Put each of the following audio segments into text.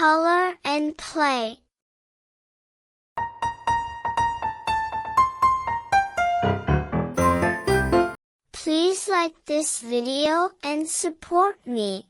color and play. Please like this video and support me.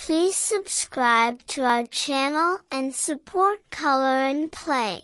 Please subscribe to our channel and support Color and Play.